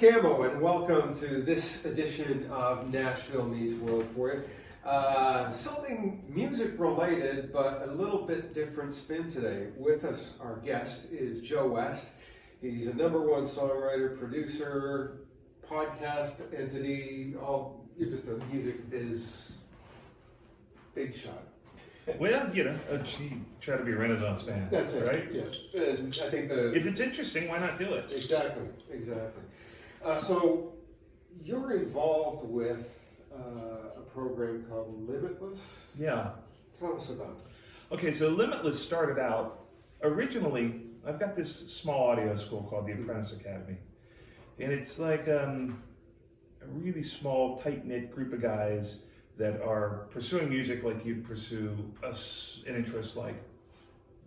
Camo, and welcome to this edition of Nashville Meets World for you. Something music related, but a little bit different spin today. With us, our guest is Joe West. He's a #1 songwriter, producer, podcast entity. You're just a music biz big shot. Well, try to be a Renaissance man. That's it, right? Yeah, and I think if it's interesting, why not do it? Exactly. So you're involved with a program called Limitless. Yeah. Tell us about it. Okay, so Limitless started out originally. I've got this small audio school called the Apprentice Academy, and it's like a really small, tight-knit group of guys that are pursuing music like you'd pursue an interest like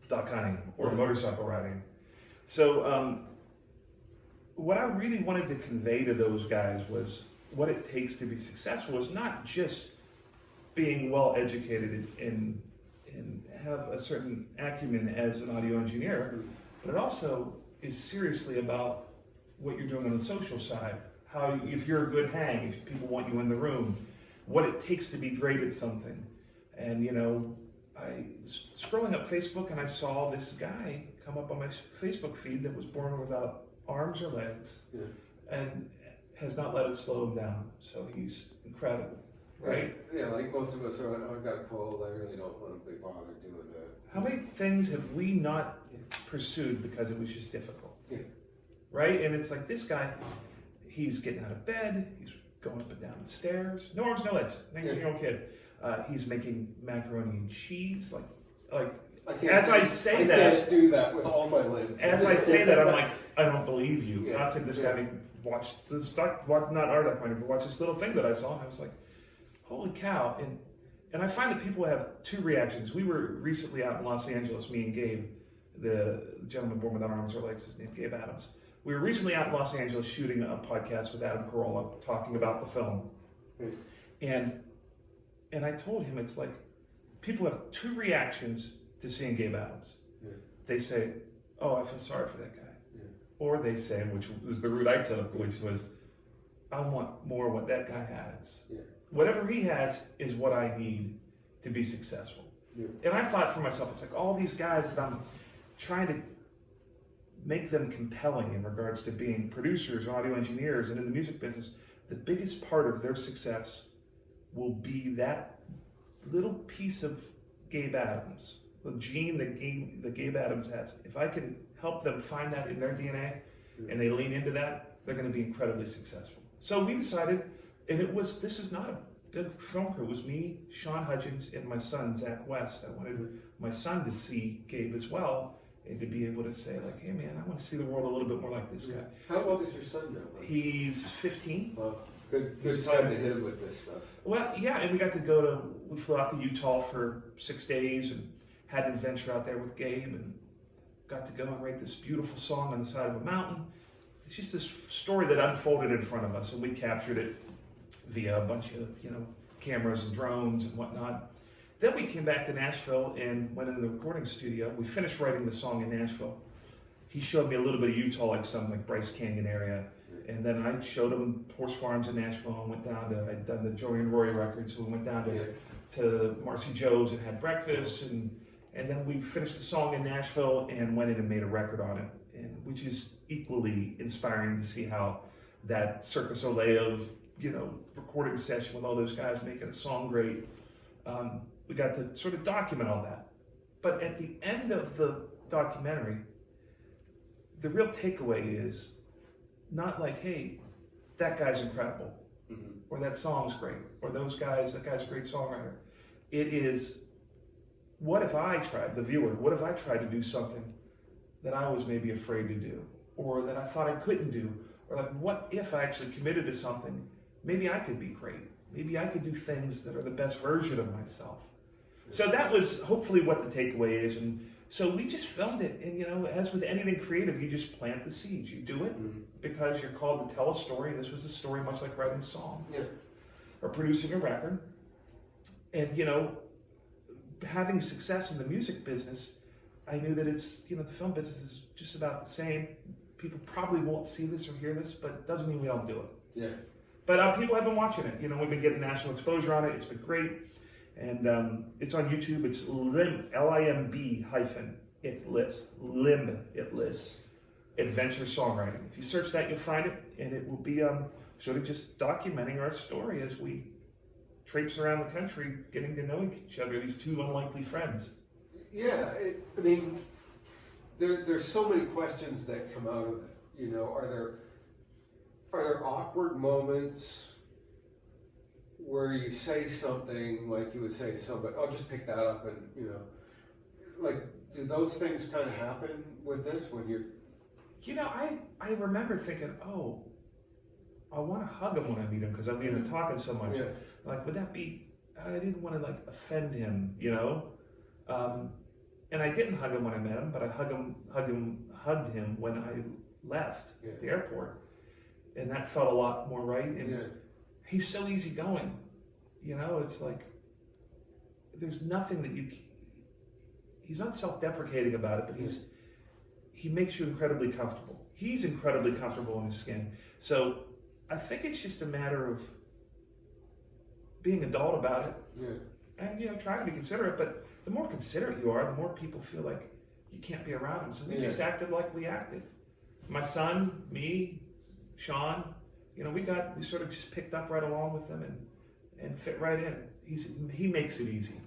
duck hunting or motorcycle riding. So what I really wanted to convey to those guys was what it takes to be successful is not just being well educated and have a certain acumen as an audio engineer, but it also is seriously about what you're doing on the social side. If you're a good hang, if people want you in the room, what it takes to be great at something. And I was scrolling up Facebook and I saw this guy come up on my Facebook feed that was born without arms or legs, and has not let it slow him down. So he's incredible, right? Yeah, like most of us are, I've got a cold, I really don't want to be bothered doing that. How many things have we not pursued because it was just difficult? Yeah. Right? And it's like this guy, he's getting out of bed, he's going up and down the stairs, no arms, no legs, 19-year-old kid. He's making macaroni and cheese, like. I can't do that with all my limbs. As I say that, I'm like, I don't believe you. Yeah. How could this guy watch this? Not our documentary, but watch this little thing that I saw, and I was like, holy cow! And I find that people have two reactions. We were recently out in Los Angeles, me and Gabe, the gentleman born without arms or legs, his name Gabe Adams. We were recently out in Los Angeles shooting a podcast with Adam Carolla, talking about the film. And I told him, it's like people have two reactions to seeing Gabe Adams. They say, oh, I feel sorry for that guy. Or they say, which was the route I took, which was, I want more of what that guy has. Whatever he has is what I need to be successful. And I thought for myself, it's like all these guys that I'm trying to make them compelling in regards to being producers, audio engineers, and in the music business, the biggest part of their success will be that little piece of Gabe Adams, the gene that Gabe Adams has. If I can help them find that in their DNA and they lean into that, they're going to be incredibly successful. So we decided, and this is not a big film crew, it was me, Sean Hudgens, and my son, Zach West. I wanted my son to see Gabe as well, and to be able to say, like, hey man, I want to see the world a little bit more like this guy. How old is your son now? He's 15. Well, good time to hit him with this stuff. Well, yeah, and we flew out to Utah for 6 days and had an adventure out there with Gabe and got to go and write this beautiful song on the side of a mountain. It's just this story that unfolded in front of us, and we captured it via a bunch of, cameras and drones and whatnot. Then we came back to Nashville and went into the recording studio. We finished writing the song in Nashville. He showed me a little bit of Utah, like Bryce Canyon area. And then I showed him horse farms in Nashville and went down to, I'd done the Joey and Roy records, so we went down to Marcy Joe's and had breakfast. And then we finished the song in Nashville and went in and made a record on it, which is equally inspiring to see how that Cirque du Soleil of, recording session with all those guys making a song great. We got to sort of document all that. But at the end of the documentary, the real takeaway is not like, hey, that guy's incredible, or that song's great, or that guy's a great songwriter. It is, what if I tried to do something that I was maybe afraid to do, or that I thought I couldn't do, or like, what if I actually committed to something, maybe I could be great. Maybe I could do things that are the best version of myself. So that was hopefully what the takeaway is. And so we just filmed it. And, as with anything creative, you just plant the seeds. You do it because you're called to tell a story. This was a story much like writing a song or producing a record. And, having success in the music business, I knew that it's, the film business is just about the same. people probably won't see this or hear this, but it doesn't mean we don't do it. Yeah. But people have been watching it. We've been getting national exposure on it. It's been great. And it's on YouTube. It's Limb, L-I-M-B hyphen it lists. Limb it lists. Adventure Songwriting. If you search that, you'll find it. And it will be sort of just documenting our story as we traipse around the country, getting to know each other, these two unlikely friends. Yeah, I mean, there's so many questions that come out of it. Are there awkward moments where you say something like you would say to somebody, "I'll just pick that up," and like, do those things kind of happen with this when you're? I remember thinking, oh, I want to hug him when I meet him because I've been talking so much. Yeah. Like, would that be? I didn't want to offend him, and I didn't hug him when I met him, but I hugged him when I left the airport, and that felt a lot more right. And he's so easygoing, It's like there's nothing that he's not self-deprecating about it, but he makes you incredibly comfortable. He's incredibly comfortable in his skin. So I think it's just a matter of being adult about it, and trying to be considerate. But the more considerate you are, the more people feel like you can't be around them. So we just acted like we acted. My son, me, Sean, we sort of just picked up right along with them and fit right in. He makes it easy.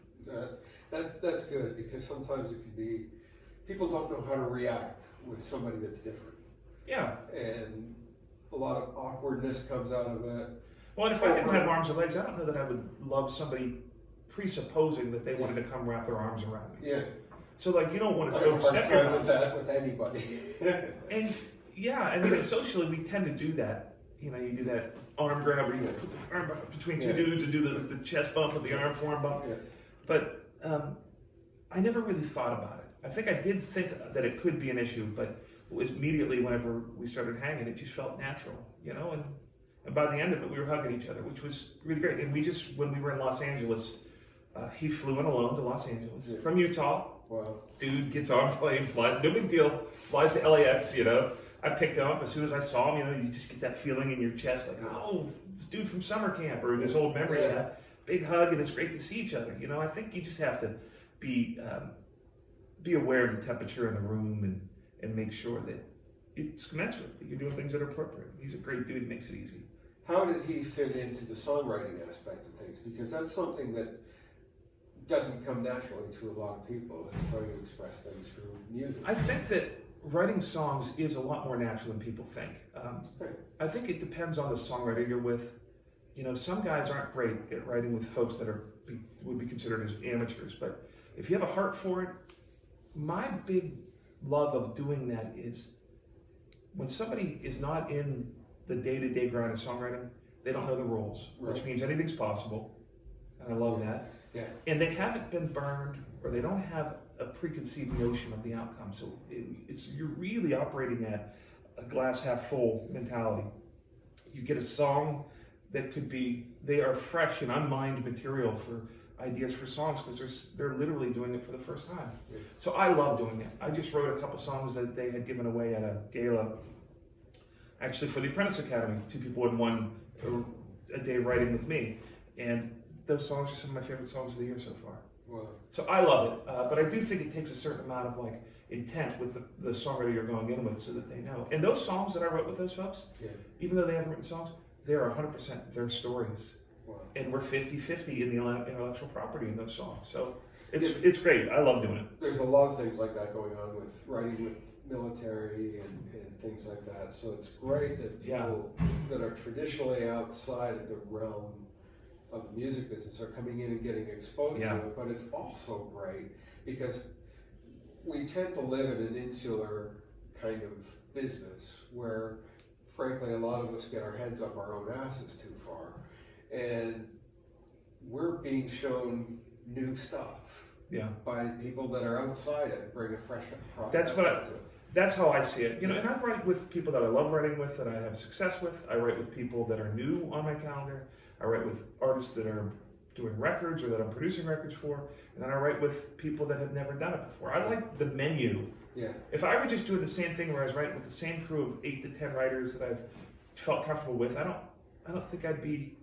That's good, because sometimes it can be, people don't know how to react with somebody that's different. Yeah. And a lot of awkwardness comes out of it. Well, and if I didn't have arms or legs, I don't know that I would love somebody presupposing that they wanted to come wrap their arms around me. Yeah. So you don't want to overstep your bounds with that with anybody. And socially we tend to do that. You do that arm grab where you put the arm between two dudes and do the chest bump with the arm form bump. Yeah. But I never really thought about it. I think I did think that it could be an issue, but it was immediately whenever we started hanging, it just felt natural, and by the end of it, we were hugging each other, which was really great. And when we were in Los Angeles, he flew in alone to Los Angeles from Utah. Wow. Dude gets on plane, flies, no big deal, flies to LAX, I picked him up as soon as I saw him, you just get that feeling in your chest, like, oh, this dude from summer camp, or this old memory of that. Big hug, and it's great to see each other. I think you just have to be aware of the temperature in the room and make sure that it's commensurate, that you're doing things that are appropriate. He's a great dude, makes it easy. How did he fit into the songwriting aspect of things? Because that's something that doesn't come naturally to a lot of people that's trying to express things through music. I think that writing songs is a lot more natural than people think. I think it depends on the songwriter you're with. Some guys aren't great at writing with folks that would be considered as amateurs, but if you have a heart for it, my big love of doing that is when somebody is not in the day-to-day grind of songwriting, they don't know the rules, which means anything's possible, and I love that. Yeah. And they haven't been burned, or they don't have a preconceived notion of the outcome. So you're really operating at a glass half full mentality. You get a song that they are fresh and unmined material for ideas for songs, because they're literally doing it for the first time. Yeah. So I love doing it. I just wrote a couple songs that they had given away at a gala, actually for the Apprentice Academy. 2 people had won a day writing with me, and those songs are some of my favorite songs of the year so far. Wow. So I love it, but I do think it takes a certain amount of intent with the songwriter you're going in with, so that they know. And those songs that I wrote with those folks, even though they haven't written songs, they are 100% their stories. Wow. And we're 50-50 in the intellectual property in those songs. So it's great. I love doing it. There's a lot of things like that going on with writing with military and things like that. So it's great that people that are traditionally outside of the realm of the music business are coming in and getting exposed to it. But it's also great because we tend to live in an insular kind of business where, frankly, a lot of us get our heads up our own asses too far. And we're being shown new stuff by people that are outside it, bring a fresh product. That's how I see it. And I write with people that I love writing with, that I have success with. I write with people that are new on my calendar. I write with artists that are doing records or that I'm producing records for. And then I write with people that have never done it before. I like the menu Yeah. If I were just doing the same thing where I was writing with the same crew of 8 to 10 writers that I've felt comfortable with, I don't think I'd be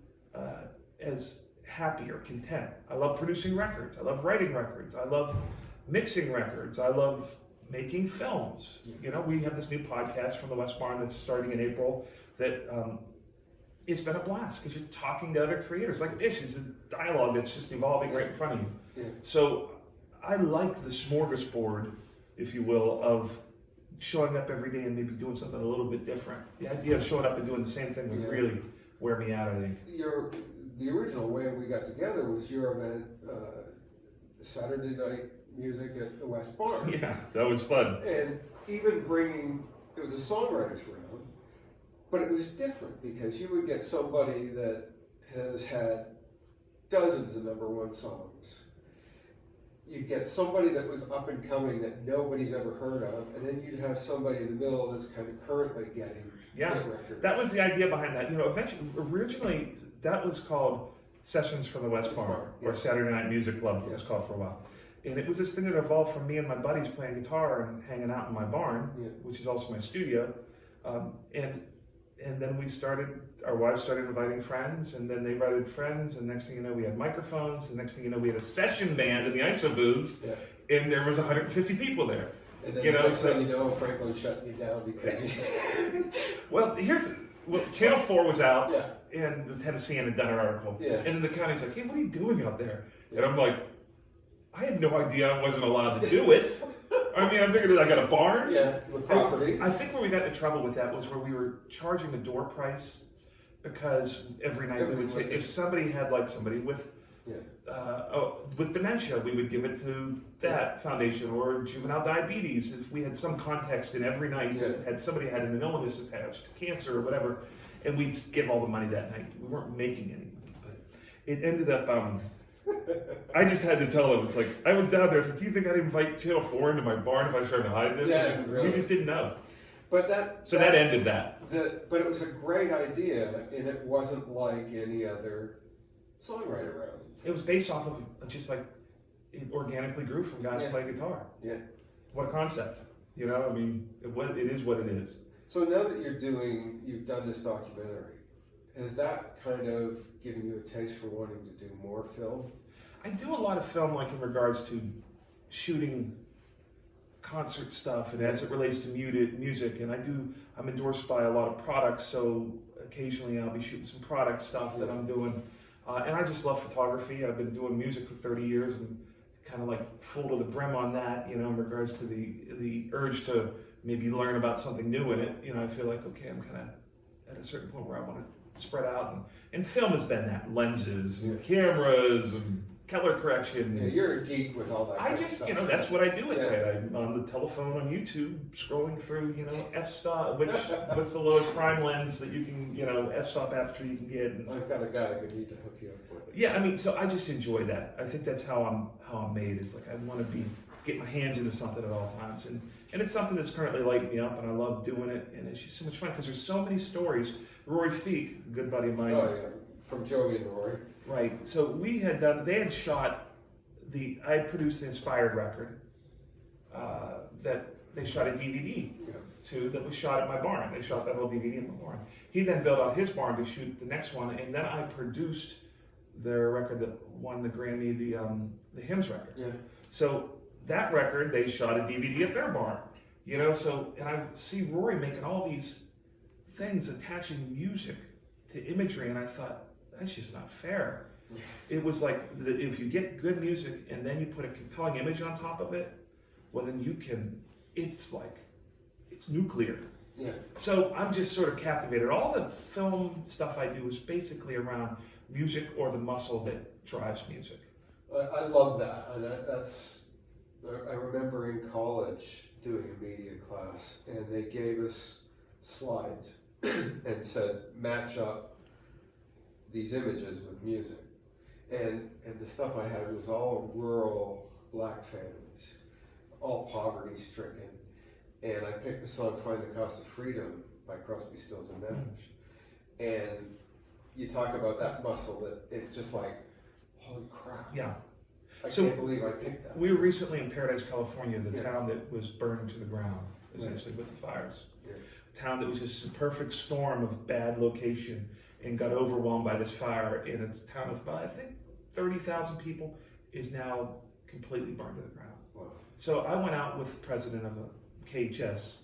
as happy or content. I love producing records. I love writing records. I love mixing records. I love making films. You know, we have this new podcast from the West Barn that's starting in April that it's been a blast because you're talking to other creators like this. It's a dialogue that's just evolving right in front of you. Yeah. So I like the smorgasbord, if you will, of showing up every day and maybe doing something a little bit different. The idea of showing up and doing the same thing would really wear me out, I think. The original way we got together was your event, Saturday night music at the West Barn. Yeah, that was fun. And even bringing, it was a songwriters round, but it was different because you would get somebody that has had dozens of #1 songs. You'd get somebody that was up and coming that nobody's ever heard of, and then you'd have somebody in the middle that's kind of currently getting the record. That was the idea behind that. You know, originally that was called Sessions from the West Barn, or Saturday Night Music Club, it was called for a while. And it was this thing that evolved from me and my buddies playing guitar and hanging out in my barn, which is also my studio. And then we started, our wives started inviting friends, and then they invited friends, and next thing you know, we had microphones, and next thing you know, we had a session band in the ISO booths, and there was 150 people there. And then next thing you know, Franklin shut me down because Well, Channel 4 was out, and the Tennessean had done an article, and then the county's like, hey, what are you doing out there? And I'm like, I had no idea I wasn't allowed to do it. I mean, I figured that I got a barn. Yeah, with property. I think where we got into trouble with that was where we were charging the door price, because every night we would say, if somebody had like somebody with dementia, we would give it to that foundation, or juvenile diabetes. If we had some context in every night that had somebody had an illness attached, cancer or whatever, and we'd give all the money that night. We weren't making any money, but it ended up. I just had to tell them, it's like, I was down there, I said, do you think I'd invite Channel 4 into my barn if I was trying to hide this? Yeah, really. We just didn't know. But that ended that. But it was a great idea, and it wasn't like any other songwriter round. It was based off of just like, it organically grew from guys playing guitar. Yeah. What a concept. You know, I mean, it is what it is. So now that you've done this documentary, has that kind of given you a taste for wanting to do more film? I do a lot of film, like in regards to shooting concert stuff, and as it relates to music, and I'm endorsed by a lot of products, so occasionally I'll be shooting some product stuff that I'm doing, and I just love photography. I've been doing music for 30 years, and kind of like full to the brim on that, you know, in regards to the urge to maybe learn about something new in it. You know, I feel like, okay, I'm kind of at a certain point where I want to spread out, and film has been that, lenses and cameras and color correction. Yeah, you're a geek with all that. I just, stuff. you know, that's what I do at night. I'm on the telephone on YouTube, scrolling through, you know, f-stop, what's the lowest prime lens that you can, you know, f-stop aperture you can get. And I've got a guy I could need to hook you up with. yeah, I mean, so I just enjoy that. I think that's how I'm made. It's like I want to get my hands into something at all times, and it's something that's currently lighting me up, and I love doing it, and it's just so much fun because there's so many stories. Rory Feek, a good buddy of mine. Oh yeah, from Joey and Rory. Right. So they had shot I produced the Inspired record that they shot a DVD to, that was shot at my barn. They shot that whole DVD in my barn. He then built out his barn to shoot the next one, and then I produced their record that won the Grammy, the Hymns record. Yeah. So that record, they shot a DVD at their barn. You know, so, and I see Rory making all these things attaching music to imagery, and I thought, that's just not fair. It was like, if you get good music and then you put a compelling image on top of it, well then it's nuclear. Yeah. So I'm just sort of captivated. All the film stuff I do is basically around music or the muscle that drives music. I love that. I remember in college doing a media class, and they gave us slides and said, match up these images with music. And the stuff I had was all rural black families, all poverty stricken. And I picked the song Find the Cost of Freedom by Crosby, Stills and Nash. And you talk about that muscle, that it's just like, holy crap. Yeah. I So can't believe I picked that. we were recently in Paradise, California, the Yeah. town that was burned to the ground, essentially, with the fires. Yeah. A town that was just a perfect storm of bad location and got overwhelmed by this fire. And it's a town of about, I think, 30,000 people is now completely burned to the ground. Wow. So I went out with the president of a KHS,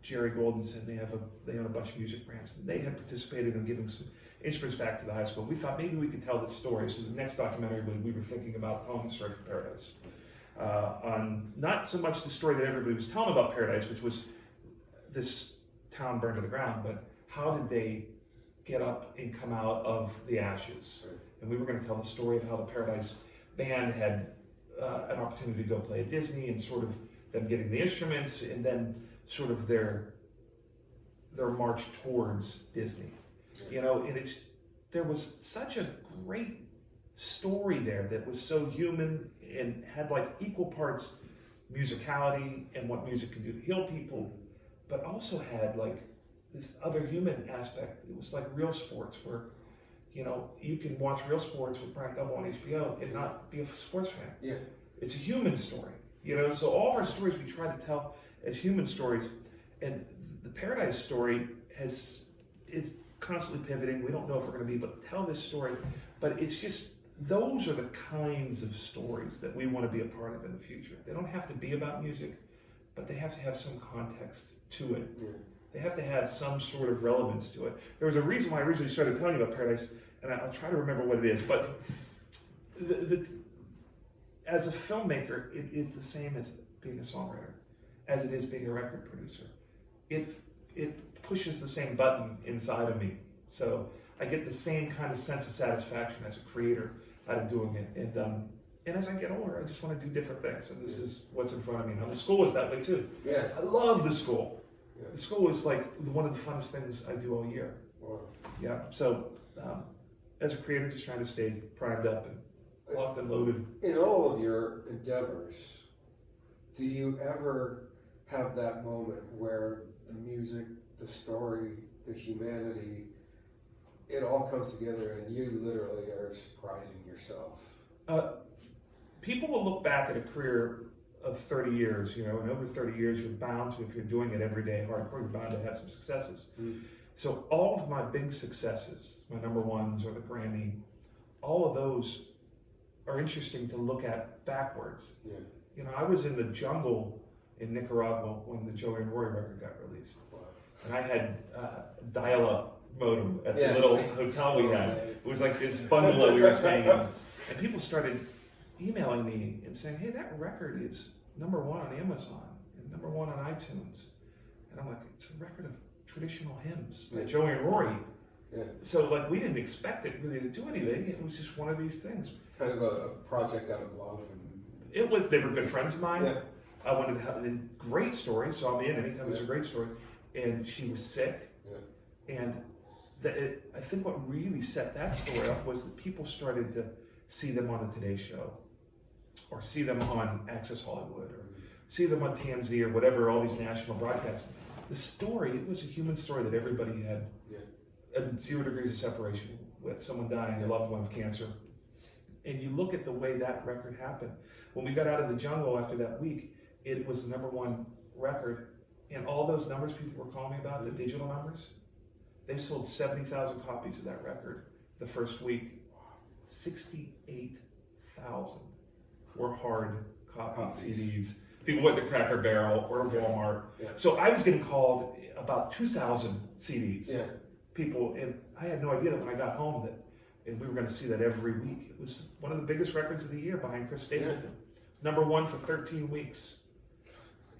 Jerry Goldenson. They own a bunch of music brands. They had participated in giving some instruments back to the high school. We thought maybe we could tell this story. So the next documentary we were thinking about telling the story from Paradise. On not so much the story that everybody was telling about Paradise, which was this town burned to the ground, but how did they get up and come out of the ashes? Right. And we were going to tell the story of how the Paradise band had an opportunity to go play at Disney and sort of them getting the instruments and then sort of their march towards Disney. You know, and there was such a great story there that was so human and had like equal parts musicality and what music can do to heal people, but also had like this other human aspect. It was like real sports where, you know, you can watch real sports with Brian Double on HBO and not be a sports fan. Yeah. It's a human story, you know. So all of our stories we try to tell as human stories, and the Paradise story is constantly pivoting. We don't know if we're going to be able to tell this story, but it's just those are the kinds of stories that we want to be a part of in the future. They don't have to be about music, but they have to have some context to it. Yeah. They have to have some sort of relevance to it. There was a reason why I originally started telling you about Paradise, and I'll try to remember what it is, but as a filmmaker, it is the same as being a songwriter, as it is being a record producer. It pushes the same button inside of me. So I get the same kind of sense of satisfaction as a creator out of doing it. And as I get older, I just want to do different things. And this is what's in front of me now. The school is that way too. Yeah. I love the school. Yeah. The school is like one of the funnest things I do all year. Wow. Yeah. So as a creator, just trying to stay primed up and locked and loaded. In all of your endeavors, do you ever have that moment where the music, the story, the humanity, it all comes together and you literally are surprising yourself? People will look back at a career of 30 years, you know, and over 30 years you're bound to, if you're doing it every day hardcore, you're bound to have some successes. Mm. So all of my big successes, my number ones or the Grammy, all of those are interesting to look at backwards. Yeah. You know, I was in the jungle in Nicaragua when the Joey and Rory record got released. Wow. And I had dial-up modem at Yeah. the little hotel we had. It was like this bungalow we were staying in. And people started emailing me and saying, hey, that record is number one on Amazon and number one on iTunes. And I'm like, it's a record of traditional hymns by Joey and Rory. Yeah. So like we didn't expect it really to do anything. It was just one of these things. Kind of a project out of love. They were good friends of mine. Yeah. I wanted to have a great story, so I'm in anytime there's a great story. And she was sick. Yeah. And I think what really set that story off was that people started to see them on the Today Show, or see them on Access Hollywood, or see them on TMZ, or whatever, all these national broadcasts. The story, it was a human story that everybody had 0 degrees of separation with, someone dying, a loved one with cancer. And you look at the way that record happened. When we got out of the jungle after that week, it was the number one record. And all those numbers people were calling me about, the digital numbers, they sold 70,000 copies of that record the first week. 68,000 were hard copies, CDs. People went to Cracker Barrel or Walmart. Yeah. So I was getting called about 2,000 CDs. Yeah. People, and I had no idea that when I got home that and we were going to see that every week. It was one of the biggest records of the year behind Chris Stapleton. Yeah. Number one for 13 weeks.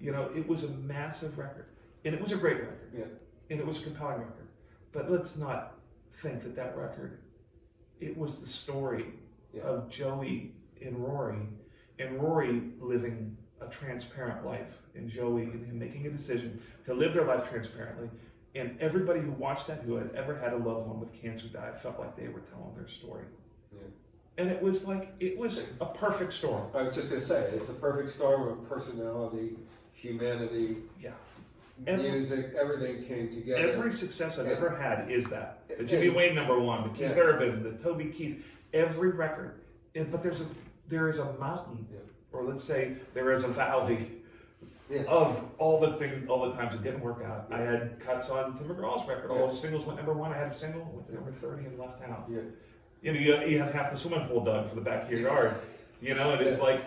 You know, it was a massive record. And it was a great record. Yeah. And it was a compelling record. But let's not think that record, it was the story of Joey and Rory living a transparent life, and Joey and him making a decision to live their life transparently. And everybody who watched that, who had ever had a loved one with cancer die, felt like they were telling their story. Yeah. And it was a perfect storm. I was just going to say, it's a perfect storm of personality, humanity, music, everything came together. Every success I've ever had is that. The Jimmy Wayne number one, the Keith Urban, the Toby Keith, every record. But there's there is a mountain, Yeah. or let's say there is a valley Yeah. of all the times it didn't work out. I had cuts on Tim McGraw's record. All the singles went #1. I had a single went to number 30 and left out. Yeah. You know, you have half the swimming pool dug for the back of your yard. You know, and it's like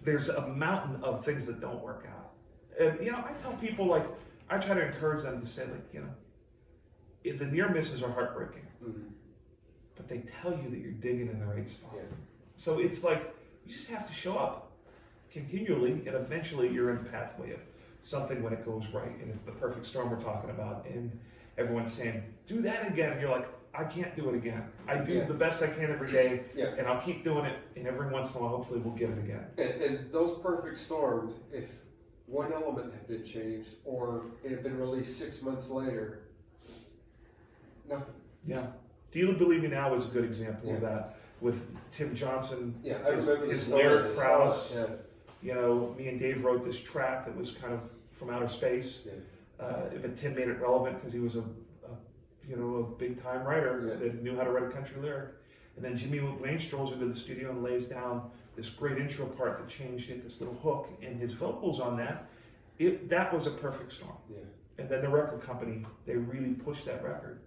there's a mountain of things that don't work out. And you know, I tell people, like, I try to encourage them to say, like, you know, the near misses are heartbreaking, but they tell you that you're digging in the right spot. Yeah. So it's like you just have to show up continually, and eventually you're in the pathway of something when it goes right. And it's the perfect storm we're talking about, and everyone's saying, do that again. And you're like, I can't do it again. I do the best I can every day, and I'll keep doing it, and every once in a while, hopefully we'll get it again. And those perfect storms, if one element had been changed, or it had been released 6 months later, nothing. Yeah. Do You Believe Me Now is a good example of that, with Tim Johnson, I remember his lyric prowess. You know, me and Dave wrote this track that was kind of from outer space, but Tim made it relevant because he was a big time writer that knew how to write a country lyric. And then Jimmy Wayne strolls into the studio and lays down this great intro part that changed it, this little hook, and his vocals on that. That was a perfect storm. And then the record company, they really pushed that record,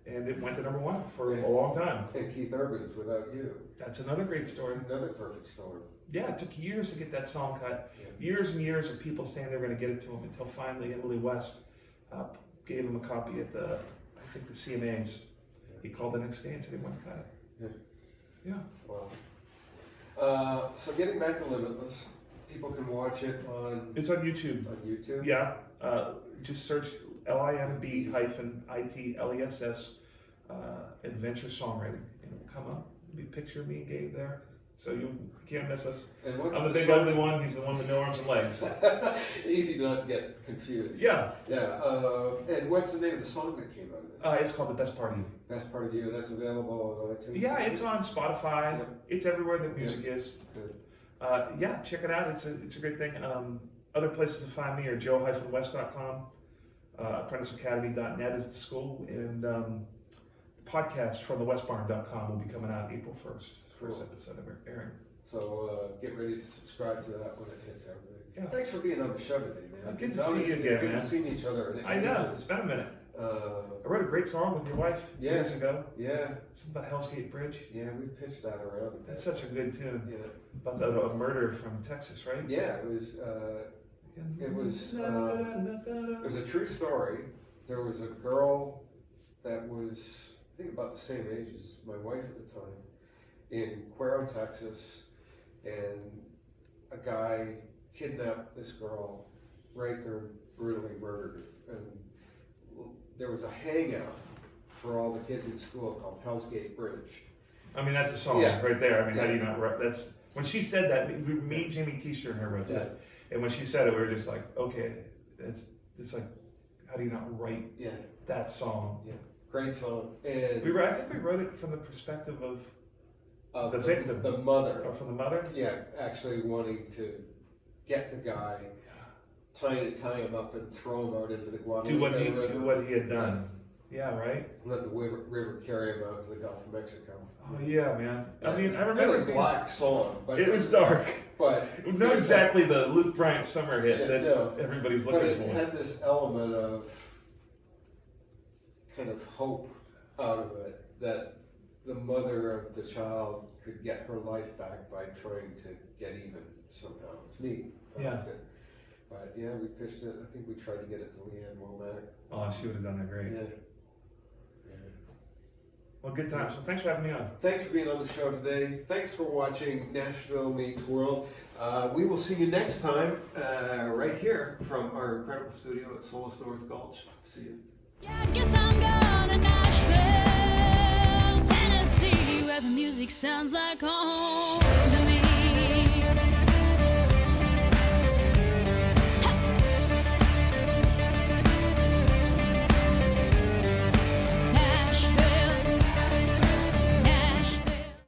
and it went to #1 for a long time. And Keith Urban's Without You. That's another great story. Another perfect storm. Yeah, it took years to get that song cut. Years and years of people saying they were going to get it to him, until finally Emily West gave him a copy at the CMAs. He called the next day and said he wanted to cut it. Yeah. Wow. So getting back to Limitless, people can watch it on... It's on YouTube. On YouTube? Yeah. Just search LIMB-ITLESS Adventure Songwriting, and it'll come up. There'll be a picture of me and Gabe there, so you can't miss us. And what's I'm the big ugly one. He's the one with no arms and legs. Easy not to get confused. Yeah. And what's the name of the song that came out of this? It's called The Best Part of You. Best Part of You, and that's available on iTunes? Yeah, it's on Spotify. It's everywhere that music is. Good. Check it out. It's a great thing. Other places to find me are joe-west.com. ApprenticeAcademy.net is the school, and the podcast from thewestbarn.com will be coming out April 1st. First episode of airing. So get ready to subscribe to that when it hits everything. Yeah. Thanks for being on the show today, man. Good to see you again, man. Good seeing each other. I know. It's been a minute. I wrote a great song with your wife years ago. Yeah. Something about Hell's Gate Bridge. Yeah, we pitched that around. That's such a good tune. Yeah. About a murder from Texas, right? Yeah, it was a true story. There was a girl that was, I think, about the same age as my wife at the time, in Cuero, Texas, and a guy kidnapped this girl right there and brutally murdered her. And there was a hangout for all the kids in school called Hell's Gate Bridge. I mean, that's a song right there. I mean, how do you not write? That's when she said that. Me, Jamie Keisha, and her wrote that. And when she said it, we were just like, okay, it's like, how do you not write that song? Yeah, great song. And I think we wrote it from the perspective of the victim, the mother, or from the mother. Yeah, actually wanting to get the guy, tie him up, and throw him out into the Guadalupe River. Do what he had done. Yeah, right. Let the river carry him out to the Gulf of Mexico. Oh yeah, man. I mean, I remember really black song, but it was dark. But not exactly the Luke Bryan summer hit that everybody's looking for. But it had this element of kind of hope out of it, that the mother of the child could get her life back by trying to get even somehow. It's neat. Yeah. But yeah, we pitched it. I think we tried to get it to Leanne Womack. Oh, she would have done that great. Yeah. Well, good time. So thanks for having me on. Thanks for being on the show today. Thanks for watching Nashville Meets World. We will see you next time right here from our incredible studio at Solis North Gulch. See you. Yeah, I guess I'm going to Nashville, Tennessee, where the music sounds like home.